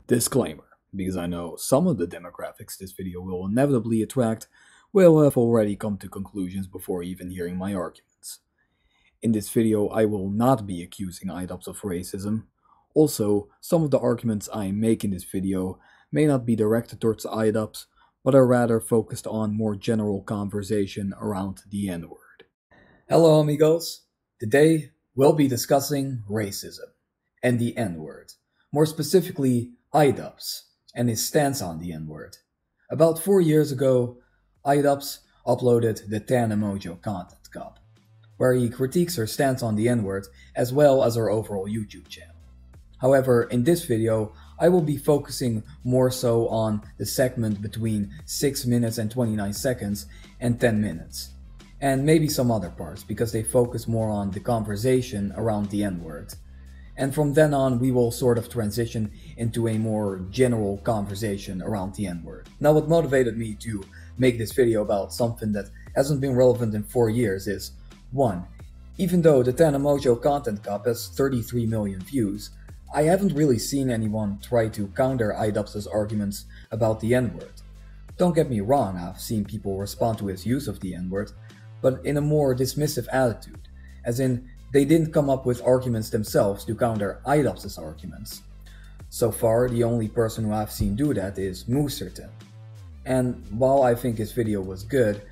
Disclaimer, because I know some of the demographics this video will inevitably attract will have already come to conclusions before even hearing my arguments. In this video I will not be accusing Idubbbz of racism. Also, some of the arguments I make in this video may not be directed towards Idubbbz, but are rather focused on more general conversation around the N-word. Hello amigos, today we'll be discussing racism and the N-word, more specifically Idubbbz and his stance on the N-word. About 4 years ago, Idubbbz uploaded the Tana Mojo Content Cup, where he critiques her stance on the N-word as well as her overall YouTube channel. However, in this video, I will be focusing more so on the segment between 6 minutes and 29 seconds and 10 minutes, and maybe some other parts because they focus more on the conversation around the N-word. And from then on, we will sort of transition into a more general conversation around the N-word. Now, what motivated me to make this video about something that hasn't been relevant in 4 years is, 1. Even though the Tana Mojo Content Cup has 33 million views, I haven't really seen anyone try to counter Idubbbz's arguments about the N-word. Don't get me wrong, I've seen people respond to his use of the N-word, but in a more dismissive attitude, as in, they didn't come up with arguments themselves to counter Idubbbz's arguments. So far, the only person who I've seen do that is Mooserton. And while I think his video was good,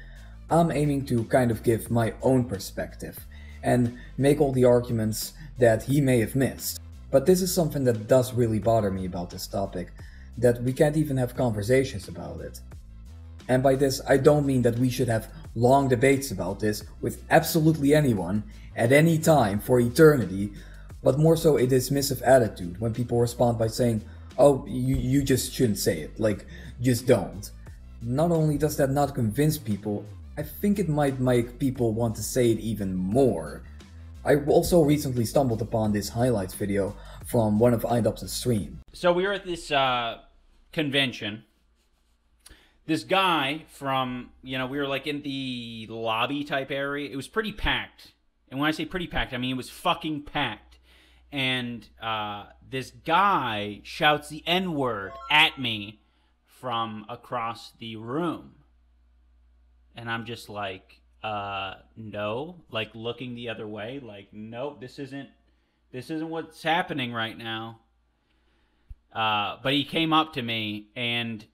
I'm aiming to kind of give my own perspective and make all the arguments that he may have missed. But this is something that does really bother me about this topic, that we can't even have conversations about it. And by this, I don't mean that we should have long debates about this with absolutely anyone, at any time, for eternity, but more so a dismissive attitude when people respond by saying, oh, you just shouldn't say it, like, just don't. Not only does that not convince people, I think it might make people want to say it even more. I also recently stumbled upon this highlights video from one of Idubbbz's stream. So we were at this convention. This guy from, we were like in the lobby type area. It was pretty packed. And when I say pretty packed, I mean it was fucking packed. And this guy shouts the N-word at me from across the room. And I'm just like, no, like looking the other way, like, nope, this isn't what's happening right now. But he came up to me and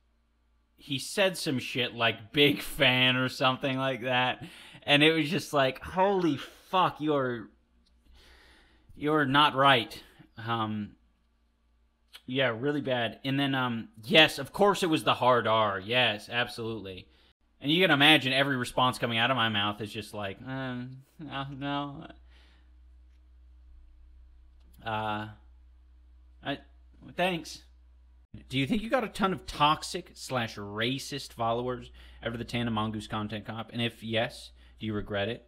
he said some shit like big fan or something like that. And it was just like, holy fuck, you're not right. Yeah, really bad. And then, yes, of course it was the hard R. Yes, absolutely. And you can imagine every response coming out of my mouth is just like, no. Thanks. Do you think you got a ton of toxic/racist followers after the Tana Mongoose Content Comp? And if yes, do you regret it?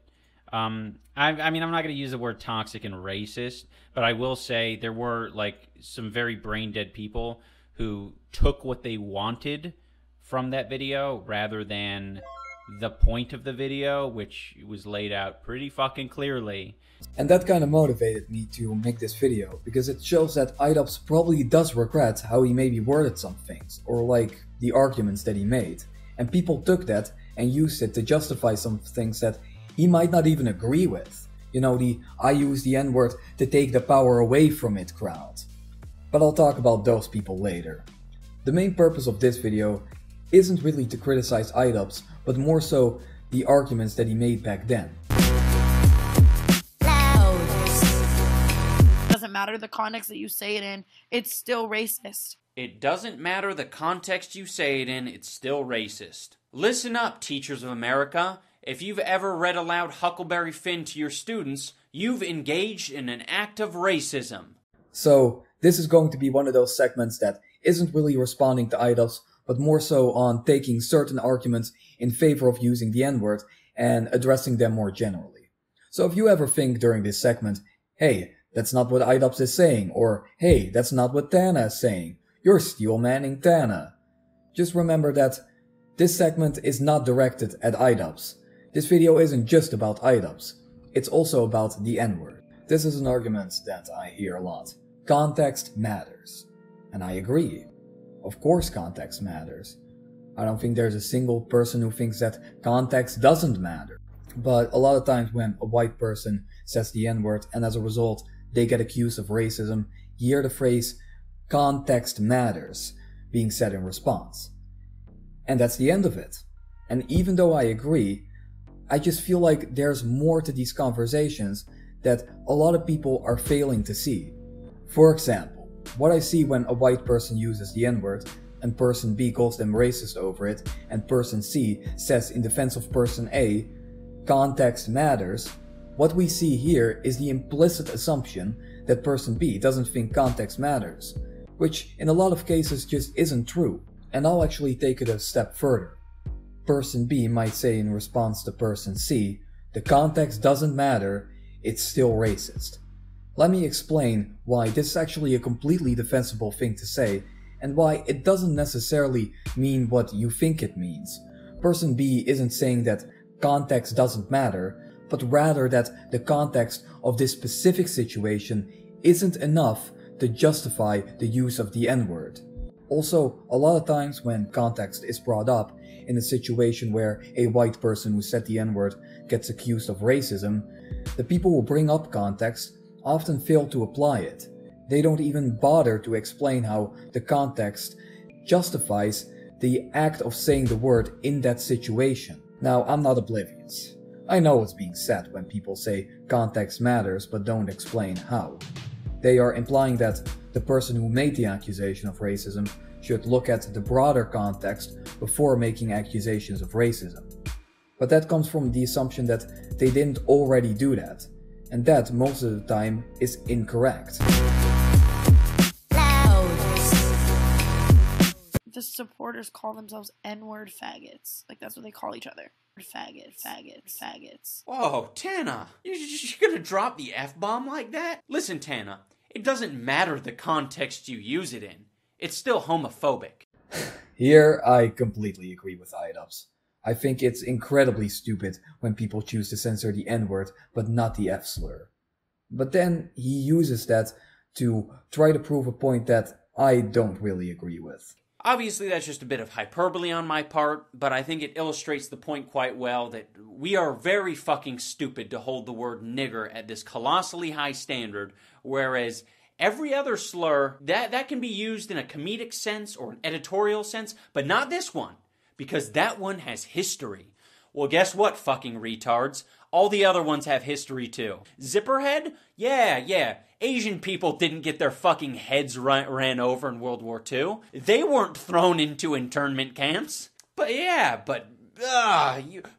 I mean, I'm not going to use the word toxic and racist, but I will say there were like some very brain dead people who took what they wanted from that video rather than the point of the video, which was laid out pretty fucking clearly. And that kind of motivated me to make this video, because it shows that Idubbbz probably does regret how he maybe worded some things, or like the arguments that he made. And people took that and used it to justify some things that he might not even agree with. You know, the I use the N-word to take the power away from it crowd. But I'll talk about those people later. The main purpose of this video isn't really to criticize Idubbbz, but more so the arguments that he made back then. Doesn't matter the context that you say it in, it's still racist. It doesn't matter the context you say it in, it's still racist. Listen up, teachers of America. If you've ever read aloud Huckleberry Finn to your students, you've engaged in an act of racism. So, this is going to be one of those segments that isn't really responding to Idubbbz, but more so on taking certain arguments in favor of using the N-word and addressing them more generally. So if you ever think during this segment, hey, that's not what Idubbbz is saying, or hey, that's not what Tana is saying, you're steel-manning Tana, just remember that this segment is not directed at Idubbbz. This video isn't just about Idubbbz, it's also about the N-word. This is an argument that I hear a lot. Context matters. And I agree. Of course context matters. I don't think there's a single person who thinks that context doesn't matter. But a lot of times when a white person says the N-word and as a result they get accused of racism, you hear the phrase context matters being said in response. And that's the end of it. And even though I agree, I just feel like there's more to these conversations that a lot of people are failing to see. For example, what I see when a white person uses the N-word and person B calls them racist over it and person C says in defense of person A, context matters, what we see here is the implicit assumption that person B doesn't think context matters, which in a lot of cases just isn't true. And I'll actually take it a step further. Person B might say in response to person C, the context doesn't matter, it's still racist. Let me explain why this is actually a completely defensible thing to say, and why it doesn't necessarily mean what you think it means. Person B isn't saying that context doesn't matter, but rather that the context of this specific situation isn't enough to justify the use of the N-word. Also, a lot of times when context is brought up in a situation where a white person who said the N-word gets accused of racism, the people who bring up context often fail to apply it. They don't even bother to explain how the context justifies the act of saying the word in that situation. Now, I'm not oblivious. I know what's being said when people say context matters but don't explain how. They are implying that the person who made the accusation of racism should look at the broader context before making accusations of racism. But that comes from the assumption that they didn't already do that, and that most of the time is incorrect. The supporters call themselves N-word faggots. Like, that's what they call each other. Faggots. Whoa, Tana, you're gonna drop the F-bomb like that? Listen, Tana, it doesn't matter the context you use it in. It's still homophobic. Here, I completely agree with Idubbbz. I think it's incredibly stupid when people choose to censor the N-word but not the F-slur. But then he uses that to try to prove a point that I don't really agree with. Obviously, that's just a bit of hyperbole on my part, but I think it illustrates the point quite well that we are very fucking stupid to hold the word nigger at this colossally high standard, whereas every other slur, that can be used in a comedic sense or an editorial sense, but not this one, because that one has history. Well, guess what, fucking retards? All the other ones have history too. Zipperhead? Yeah. Asian people didn't get their fucking heads ran over in World War II. They weren't thrown into internment camps. But you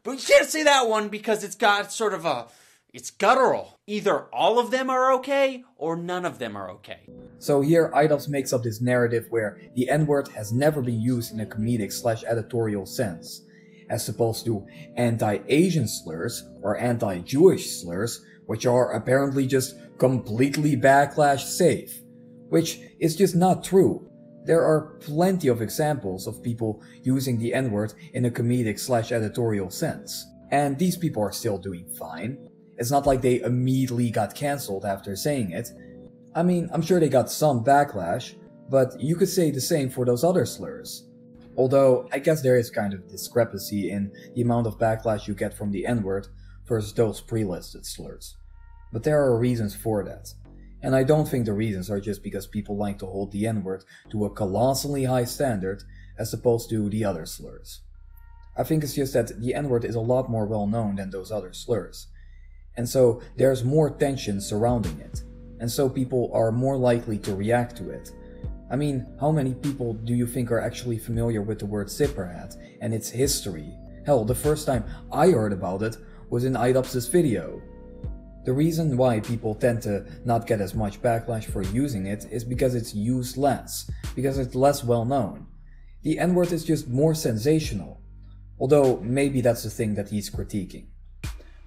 can't say that one because it's got sort of it's guttural. Either all of them are okay, or none of them are okay. So here, Idubbbz makes up this narrative where the N-word has never been used in a comedic/editorial sense, as opposed to anti-Asian slurs or anti-Jewish slurs, which are apparently just completely backlash safe, which is just not true. There are plenty of examples of people using the N-word in a comedic/editorial sense, and these people are still doing fine. It's not like they immediately got cancelled after saying it. I mean, I'm sure they got some backlash, but you could say the same for those other slurs. Although, I guess there is kind of discrepancy in the amount of backlash you get from the N-word versus those pre-listed slurs. But there are reasons for that. And I don't think the reasons are just because people like to hold the N-word to a colossally high standard as opposed to the other slurs. I think it's just that the N-word is a lot more well known than those other slurs. And so there's more tension surrounding it. And so people are more likely to react to it. I mean, how many people do you think are actually familiar with the word zipperhead and its history? Hell, the first time I heard about it was in Idubbbz's video. The reason why people tend to not get as much backlash for using it is because it's used less, because it's less well known. The N-word is just more sensational, although maybe that's the thing that he's critiquing.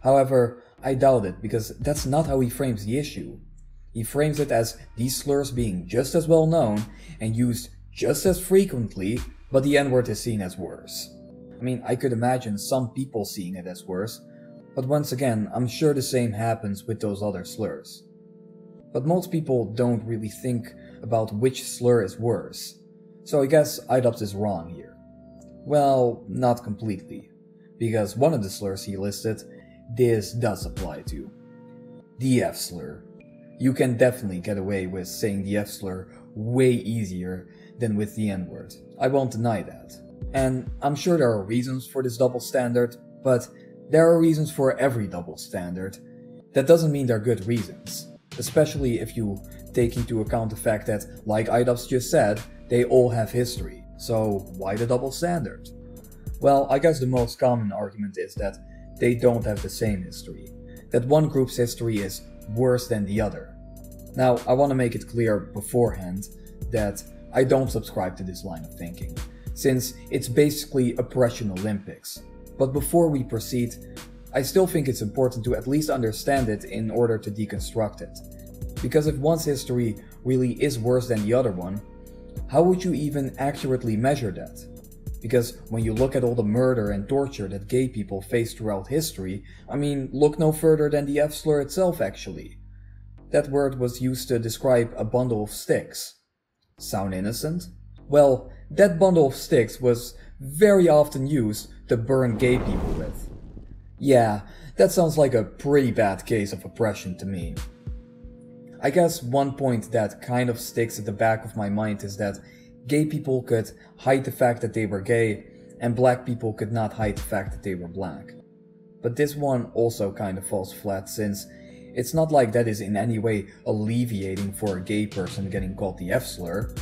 However, I doubt it, because that's not how he frames the issue. He frames it as these slurs being just as well known and used just as frequently, but the N-word is seen as worse. I mean, I could imagine some people seeing it as worse, but once again, I'm sure the same happens with those other slurs. But most people don't really think about which slur is worse. So I guess Idubbbz is wrong here. Well, not completely, because one of the slurs he listed, this does apply to. The F slur. You can definitely get away with saying the F slur way easier than with the N-word. I won't deny that. And I'm sure there are reasons for this double standard, but there are reasons for every double standard. That doesn't mean they're good reasons, especially if you take into account the fact that, like Idubbbz just said, they all have history. So why the double standard? Well, I guess the most common argument is that they don't have the same history, that one group's history is worse than the other. Now, I want to make it clear beforehand that I don't subscribe to this line of thinking, since it's basically oppression Olympics. But before we proceed, I still think it's important to at least understand it in order to deconstruct it. Because if one's history really is worse than the other one, how would you even accurately measure that? Because when you look at all the murder and torture that gay people face throughout history, I mean, look no further than the F slur itself actually. That word was used to describe a bundle of sticks. Sound innocent? Well, that bundle of sticks was very often used to burn gay people with. Yeah, that sounds like a pretty bad case of oppression to me. I guess one point that kind of sticks at the back of my mind is that gay people could hide the fact that they were gay, and black people could not hide the fact that they were black. But this one also kind of falls flat, since it's not like that is in any way alleviating for a gay person getting called the F slur,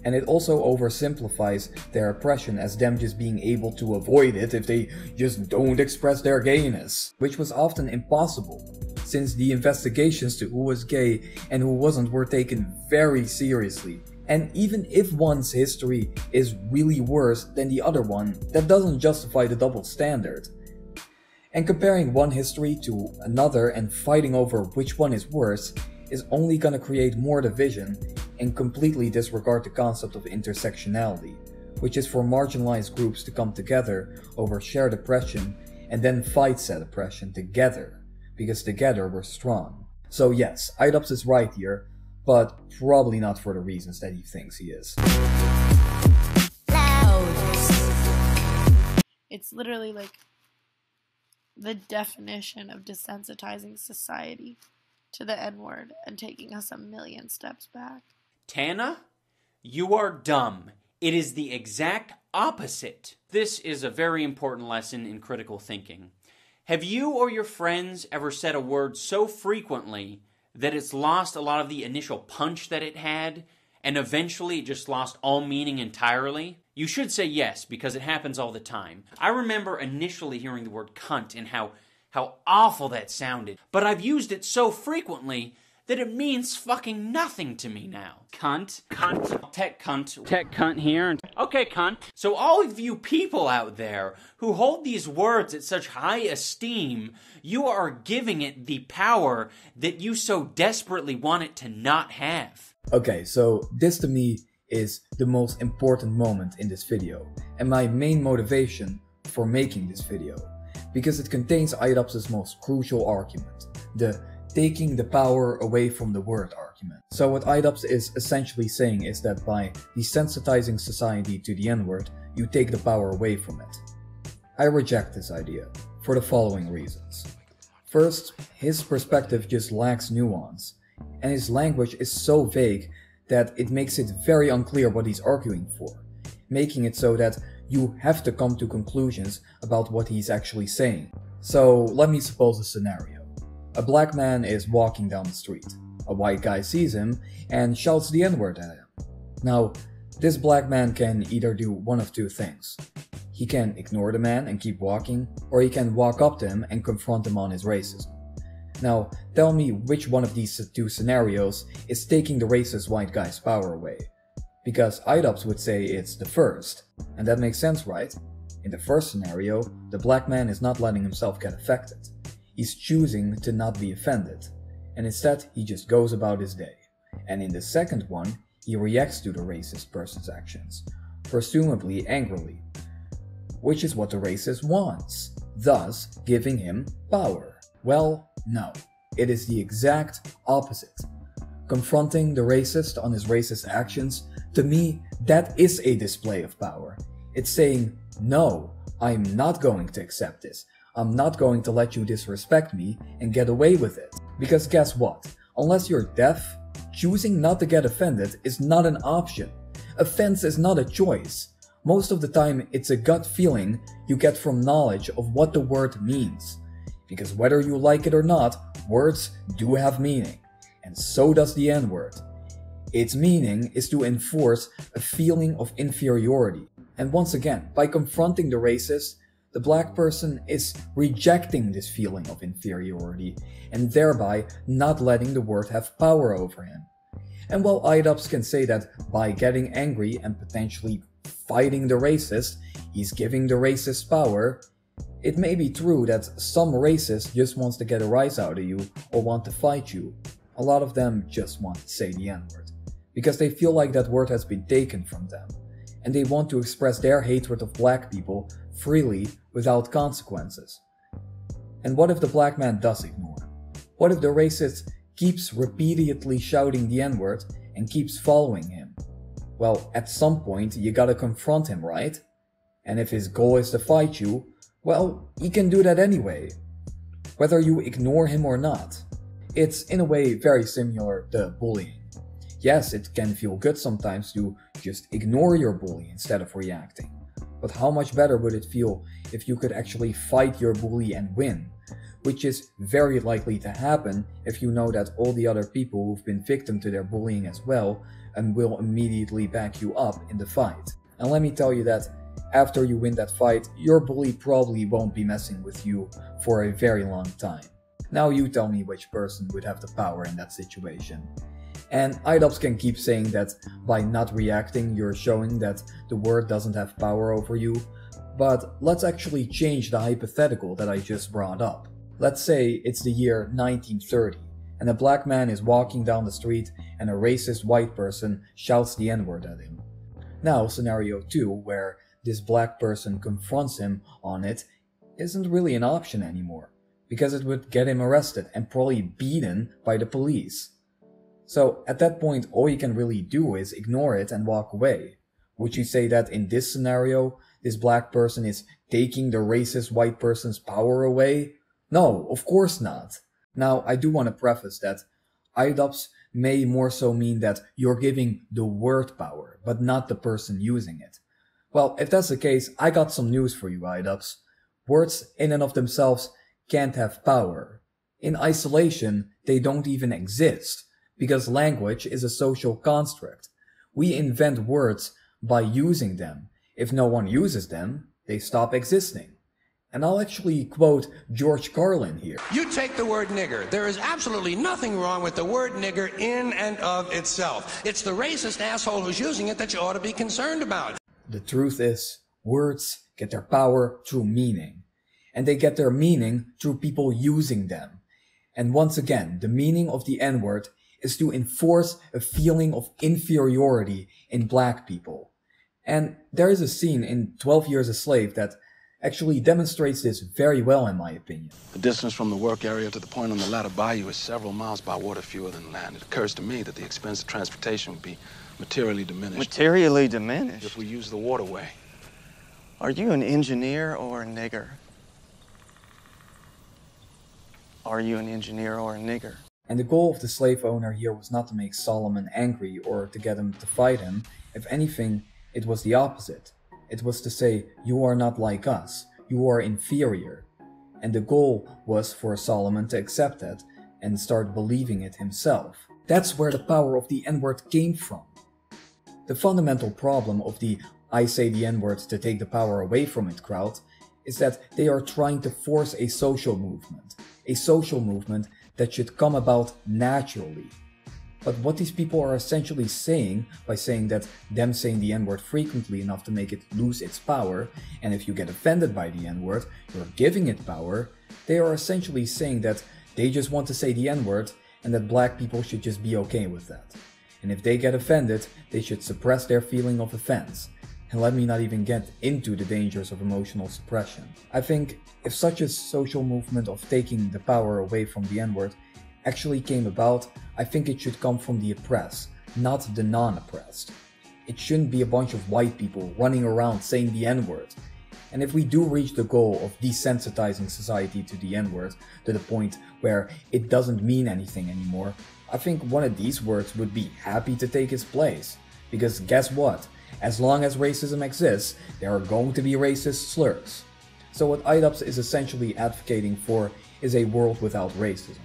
and it also oversimplifies their oppression as them just being able to avoid it if they just don't express their gayness, which was often impossible, since the investigations to who was gay and who wasn't were taken very seriously. And even if one's history is really worse than the other one, that doesn't justify the double standard. And comparing one history to another and fighting over which one is worse is only gonna create more division and completely disregard the concept of intersectionality, which is for marginalized groups to come together over shared oppression and then fight said oppression together, because together we're strong. So yes, Idubbbz is right here, but probably not for the reasons that he thinks he is. It's literally like the definition of desensitizing society to the N-word and taking us a million steps back. Tana, you are dumb. It is the exact opposite. This is a very important lesson in critical thinking. Have you or your friends ever said a word so frequently that it's lost a lot of the initial punch that it had, and eventually it just lost all meaning entirely? You should say yes, because it happens all the time. I remember initially hearing the word cunt and how awful that sounded, but I've used it so frequently that it means fucking nothing to me now. Cunt. Cunt. Tech cunt. Tech cunt here. Okay, cunt. So all of you people out there who hold these words at such high esteem, you are giving it the power that you so desperately want it to not have. Okay, so this to me is the most important moment in this video, and my main motivation for making this video, because it contains Idubbbz's most crucial argument, the taking the power away from the word argument. So what Idubbbz is essentially saying is that by desensitizing society to the N-word, you take the power away from it. I reject this idea, for the following reasons. First, his perspective just lacks nuance, and his language is so vague that it makes it very unclear what he's arguing for, making it so that you have to come to conclusions about what he's actually saying. So let me suppose a scenario. A black man is walking down the street. A white guy sees him and shouts the N-word at him. Now, this black man can either do one of two things. He can ignore the man and keep walking, or he can walk up to him and confront him on his racism. Now, tell me which one of these two scenarios is taking the racist white guy's power away. Because Idubbbz would say it's the first, and that makes sense, right? In the first scenario, the black man is not letting himself get affected. He's choosing to not be offended, and instead he just goes about his day. And in the second one, he reacts to the racist person's actions, presumably angrily, which is what the racist wants, thus giving him power. Well, no, it is the exact opposite. confronting the racist on his racist actions, to me, that is a display of power. It's saying, no, I'm not going to accept this. I'm not going to let you disrespect me and get away with it. Because guess what? Unless you're deaf, choosing not to get offended is not an option. Offense is not a choice. Most of the time, it's a gut feeling you get from knowledge of what the word means. Because whether you like it or not, words do have meaning. And so does the N-word. Its meaning is to enforce a feeling of inferiority. And once again, by confronting the racist, the black person is rejecting this feeling of inferiority and thereby not letting the word have power over him. And while Idubbbz can say that by getting angry and potentially fighting the racist, he's giving the racist power, it may be true that some racist just wants to get a rise out of you or want to fight you. A lot of them just want to say the N-word, because they feel like that word has been taken from them, and they want to express their hatred of black people freely without consequences. And what if the black man does ignore? What if the racist keeps repeatedly shouting the N-word and keeps following him? Well, at some point you gotta confront him, right? And if his goal is to fight you, well, he can do that anyway, whether you ignore him or not. It's in a way very similar to bullying. Yes, it can feel good sometimes to just ignore your bully instead of reacting. But how much better would it feel if you could actually fight your bully and win? Which is very likely to happen if you know that all the other people who've been victim to their bullying as well and will immediately back you up in the fight. And let me tell you that after you win that fight, your bully probably won't be messing with you for a very long time. Now you tell me which person would have the power in that situation. And Idubbbz can keep saying that by not reacting you're showing that the word doesn't have power over you, but let's actually change the hypothetical that I just brought up. Let's say it's the year 1930, and a black man is walking down the street and a racist white person shouts the N-word at him. Now scenario 2, where this black person confronts him on it, isn't really an option anymore, because it would get him arrested and probably beaten by the police. So at that point, all you can really do is ignore it and walk away. Would you say that in this scenario, this black person is taking the racist white person's power away? No, of course not. Now, I do want to preface that Idubbbz may more so mean that you're giving the word power, but not the person using it. Well, if that's the case, I got some news for you, Idubbbz. Words in and of themselves can't have power. In isolation, they don't even exist. Because language is a social construct. We invent words by using them. If no one uses them, they stop existing. And I'll actually quote George Carlin here. You take the word nigger. There is absolutely nothing wrong with the word nigger in and of itself. It's the racist asshole who's using it that you ought to be concerned about. The truth is, words get their power through meaning. And they get their meaning through people using them. And once again, the meaning of the N-word is to enforce a feeling of inferiority in black people. And there is a scene in 12 Years a Slave that actually demonstrates this very well in my opinion. The distance from the work area to the point on the latter bayou is several miles by water, fewer than land. It occurs to me that the expense of transportation would be materially diminished. Materially diminished? If we use the waterway. Are you an engineer or a nigger? Are you an engineer or a nigger? And the goal of the slave owner here was not to make Solomon angry or to get him to fight him. If anything, it was the opposite. It was to say, you are not like us, you are inferior. And the goal was for Solomon to accept that and start believing it himself. That's where the power of the N-word came from. The fundamental problem of the I say the N-word to take the power away from it crowd is that they are trying to force a social movement that should come about naturally. But what these people are essentially saying by saying that them saying the N-word frequently enough to make it lose its power, and if you get offended by the N-word, you're giving it power, they are essentially saying that they just want to say the N-word and that black people should just be okay with that. And if they get offended, they should suppress their feeling of offense. And let me not even get into the dangers of emotional suppression. I think if such a social movement of taking the power away from the N-word actually came about, I think it should come from the oppressed, not the non-oppressed. It shouldn't be a bunch of white people running around saying the N-word. And if we do reach the goal of desensitizing society to the N-word to the point where it doesn't mean anything anymore, I think one of these words would be happy to take its place. Because guess what? As long as racism exists, there are going to be racist slurs. So what Idubbbz is essentially advocating for is a world without racism,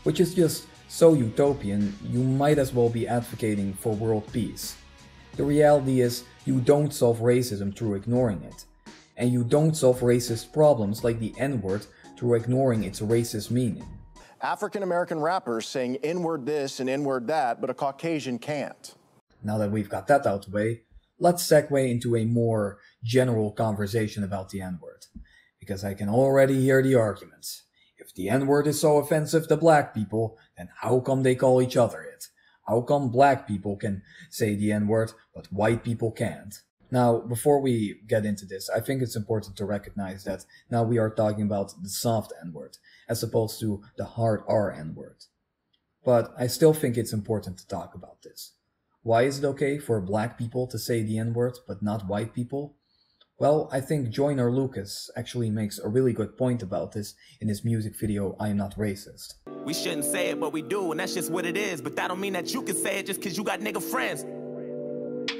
which is just so utopian, you might as well be advocating for world peace. The reality is, you don't solve racism through ignoring it. And you don't solve racist problems like the N-word through ignoring its racist meaning. African American rappers saying N-word this and N-word that, but a Caucasian can't. Now that we've got that out of the way, let's segue into a more general conversation about the N-word. Because I can already hear the arguments. If the N-word is so offensive to black people, then how come they call each other it? How come black people can say the N-word, but white people can't? Now, before we get into this, I think it's important to recognize that now we are talking about the soft N-word, as opposed to the hard R N-word. But I still think it's important to talk about this. Why is it okay for black people to say the N-word, but not white people? Well, I think Joyner Lucas actually makes a really good point about this in his music video, I'm Not Racist. We shouldn't say it, but we do, and that's just what it is. But that don't mean that you can say it just cause you got nigga friends.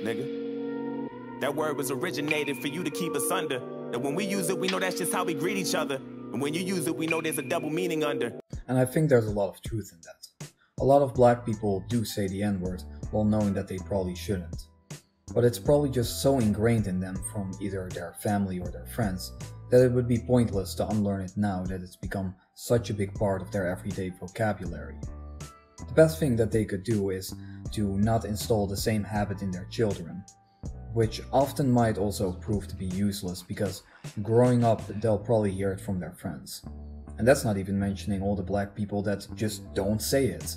Nigga. That word was originated for you to keep us under. And when we use it, we know that's just how we greet each other. And when you use it, we know there's a double meaning under. And I think there's a lot of truth in that. A lot of black people do say the N-word while knowing that they probably shouldn't. But it's probably just so ingrained in them from either their family or their friends that it would be pointless to unlearn it now that it's become such a big part of their everyday vocabulary. The best thing that they could do is to not install the same habit in their children, which often might also prove to be useless because growing up they'll probably hear it from their friends. And that's not even mentioning all the black people that just don't say it.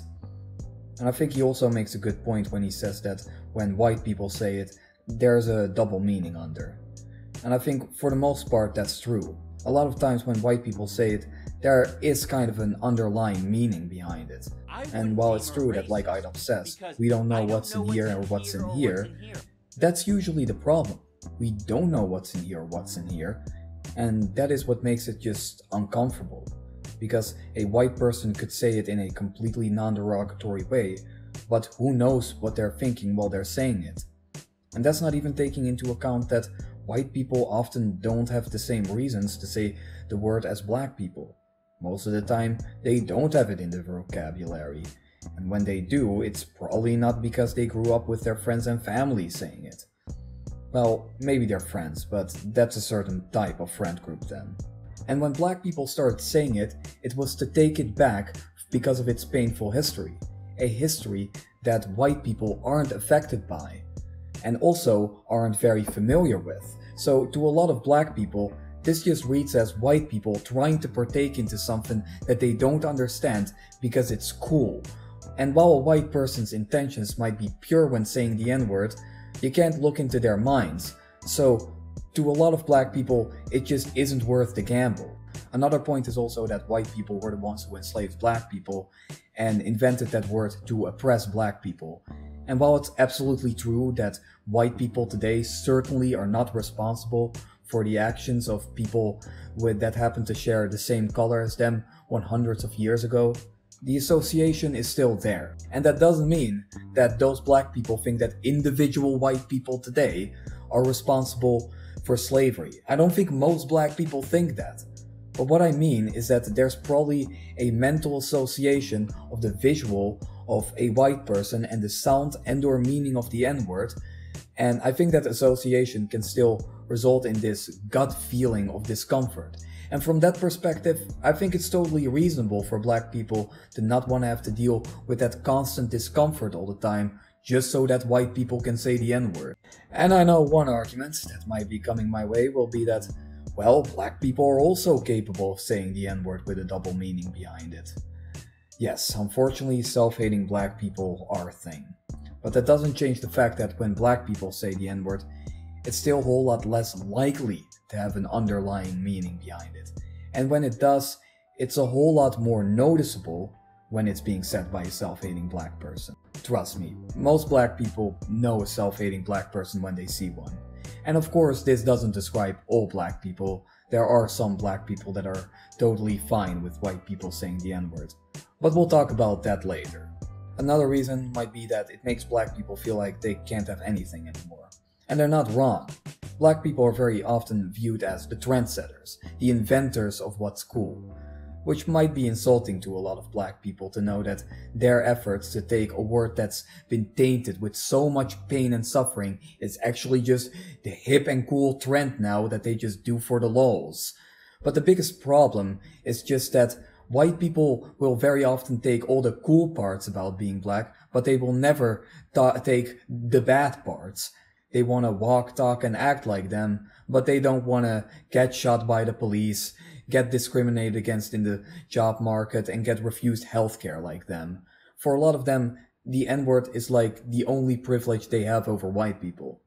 And I think he also makes a good point when he says that when white people say it, there's a double meaning under. And I think for the most part that's true. A lot of times when white people say it, there is kind of an underlying meaning behind it. And while it's true that, like Idubbbz says, we don't know what's in here or what's in here, that's usually the problem. We don't know what's in here or what's in here, and that is what makes it just uncomfortable. Because a white person could say it in a completely non-derogatory way, but who knows what they're thinking while they're saying it. And that's not even taking into account that white people often don't have the same reasons to say the word as black people. Most of the time, they don't have it in their vocabulary. And when they do, it's probably not because they grew up with their friends and family saying it. Well, maybe they're friends, but that's a certain type of friend group then. And when black people started saying it, it was to take it back because of its painful history. A history that white people aren't affected by, and also aren't very familiar with. So to a lot of black people, this just reads as white people trying to partake into something that they don't understand because it's cool. And while a white person's intentions might be pure when saying the N-word, you can't look into their minds. So to a lot of black people, it just isn't worth the gamble. Another point is also that white people were the ones who enslaved black people and invented that word to oppress black people. And while it's absolutely true that white people today certainly are not responsible for the actions of people that happen to share the same color as them hundreds of years ago, the association is still there. And that doesn't mean that those black people think that individual white people today are responsible for slavery. I don't think most black people think that. But what I mean is that there's probably a mental association of the visual of a white person and the sound and/or meaning of the N-word, and I think that association can still result in this gut feeling of discomfort. And from that perspective, I think it's totally reasonable for black people to not want to have to deal with that constant discomfort all the time just so that white people can say the N-word. And I know one argument that might be coming my way will be that, well, black people are also capable of saying the N-word with a double meaning behind it. Yes, unfortunately, self-hating black people are a thing. But that doesn't change the fact that when black people say the N-word, it's still a whole lot less likely to have an underlying meaning behind it. And when it does, it's a whole lot more noticeable when it's being said by a self-hating black person. Trust me, most black people know a self-hating black person when they see one. And of course, this doesn't describe all black people. There are some black people that are totally fine with white people saying the N-word. But we'll talk about that later. Another reason might be that it makes black people feel like they can't have anything anymore. And they're not wrong. Black people are very often viewed as the trendsetters, the inventors of what's cool. Which might be insulting to a lot of black people to know that their efforts to take a word that's been tainted with so much pain and suffering is actually just the hip and cool trend now that they just do for the lols. But the biggest problem is just that white people will very often take all the cool parts about being black, but they will never take the bad parts. They want to walk, talk, and act like them, but they don't want to get shot by the police, get discriminated against in the job market, and get refused healthcare like them. For a lot of them, the N-word is like the only privilege they have over white people.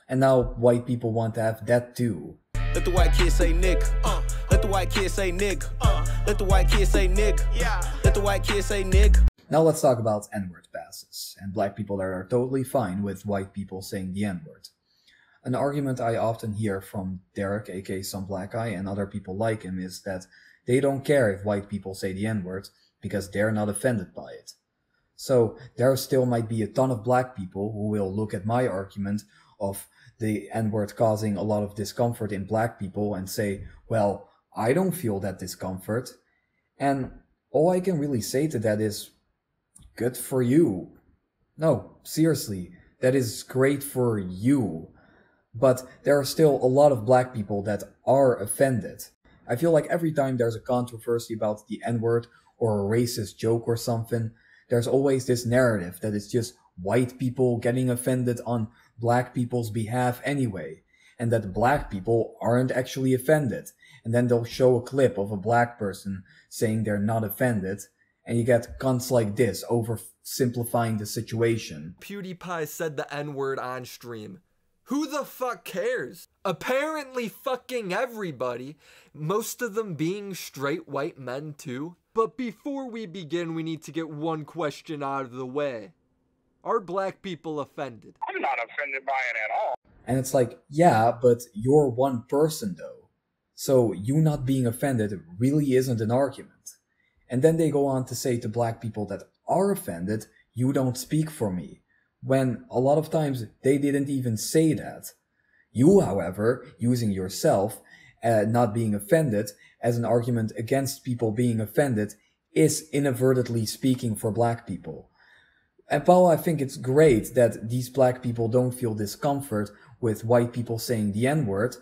And now white people want to have that too. Let the white kid say nigga. Let the white kid say nigga. Let the white kid say nigga. Let the white kid say nigga. Now let's talk about N-word passes, and black people that are totally fine with white people saying the N-word. An argument I often hear from Derek, aka Some Black Guy, and other people like him is that they don't care if white people say the N-word because they're not offended by it. So there still might be a ton of black people who will look at my argument of the N-word causing a lot of discomfort in black people and say, well, I don't feel that discomfort. And all I can really say to that is, good for you. No, seriously, that is great for you. But there are still a lot of black people that are offended. I feel like every time there's a controversy about the N-word or a racist joke or something, there's always this narrative that it's just white people getting offended on black people's behalf anyway, and that black people aren't actually offended. And then they'll show a clip of a black person saying they're not offended, and you get cunts like this oversimplifying the situation. PewDiePie said the N-word on stream. Who the fuck cares? Apparently fucking everybody, most of them being straight white men too. But before we begin, we need to get one question out of the way. Are black people offended? I'm not offended by it at all. And it's like, yeah, but you're one person though. So you not being offended really isn't an argument. And then they go on to say to black people that are offended, you don't speak for me. When a lot of times they didn't even say that. You, however, using yourself, not being offended, as an argument against people being offended, is inadvertently speaking for black people. And while I think it's great that these black people don't feel discomfort with white people saying the N-word,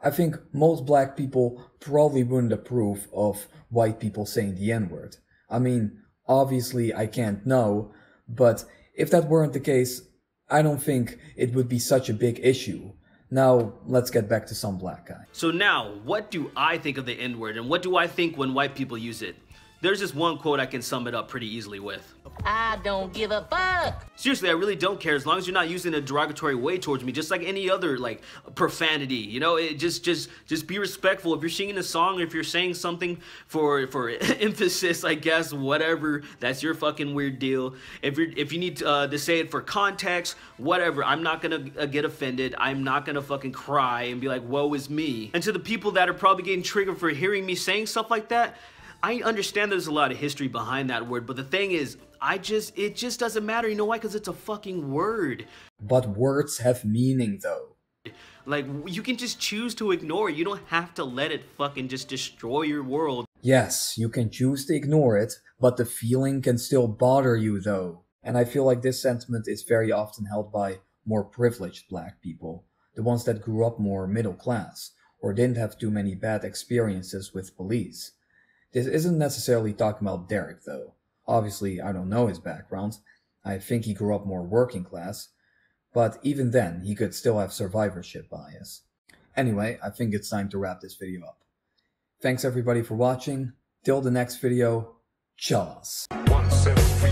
I think most black people probably wouldn't approve of white people saying the N-word. I mean, obviously I can't know, but if that weren't the case, I don't think it would be such a big issue. Now, let's get back to Some Black Guy. So now, what do I think of the N-word, and what do I think when white people use it? There's this one quote I can sum it up pretty easily with. I don't give a fuck. Seriously, I really don't care as long as you're not using a derogatory way towards me, just like any other like profanity. You know, it just be respectful. If you're singing a song or if you're saying something for emphasis, I guess, whatever, that's your fucking weird deal. If you need to say it for context, whatever, I'm not gonna get offended. I'm not gonna fucking cry and be like, woe is me. And to the people that are probably getting triggered for hearing me saying stuff like that, I understand there's a lot of history behind that word, but the thing is, it just doesn't matter. You know why? Because it's a fucking word. But words have meaning, though. Like, you can just choose to ignore it. You don't have to let it fucking just destroy your world. Yes, you can choose to ignore it, but the feeling can still bother you, though. And I feel like this sentiment is very often held by more privileged black people, the ones that grew up more middle class, or didn't have too many bad experiences with police. This isn't necessarily talking about Derek, though. Obviously, I don't know his background. I think he grew up more working class. But even then, he could still have survivorship bias. Anyway, I think it's time to wrap this video up. Thanks everybody for watching. Till the next video, Chaws. 1, 7, 3,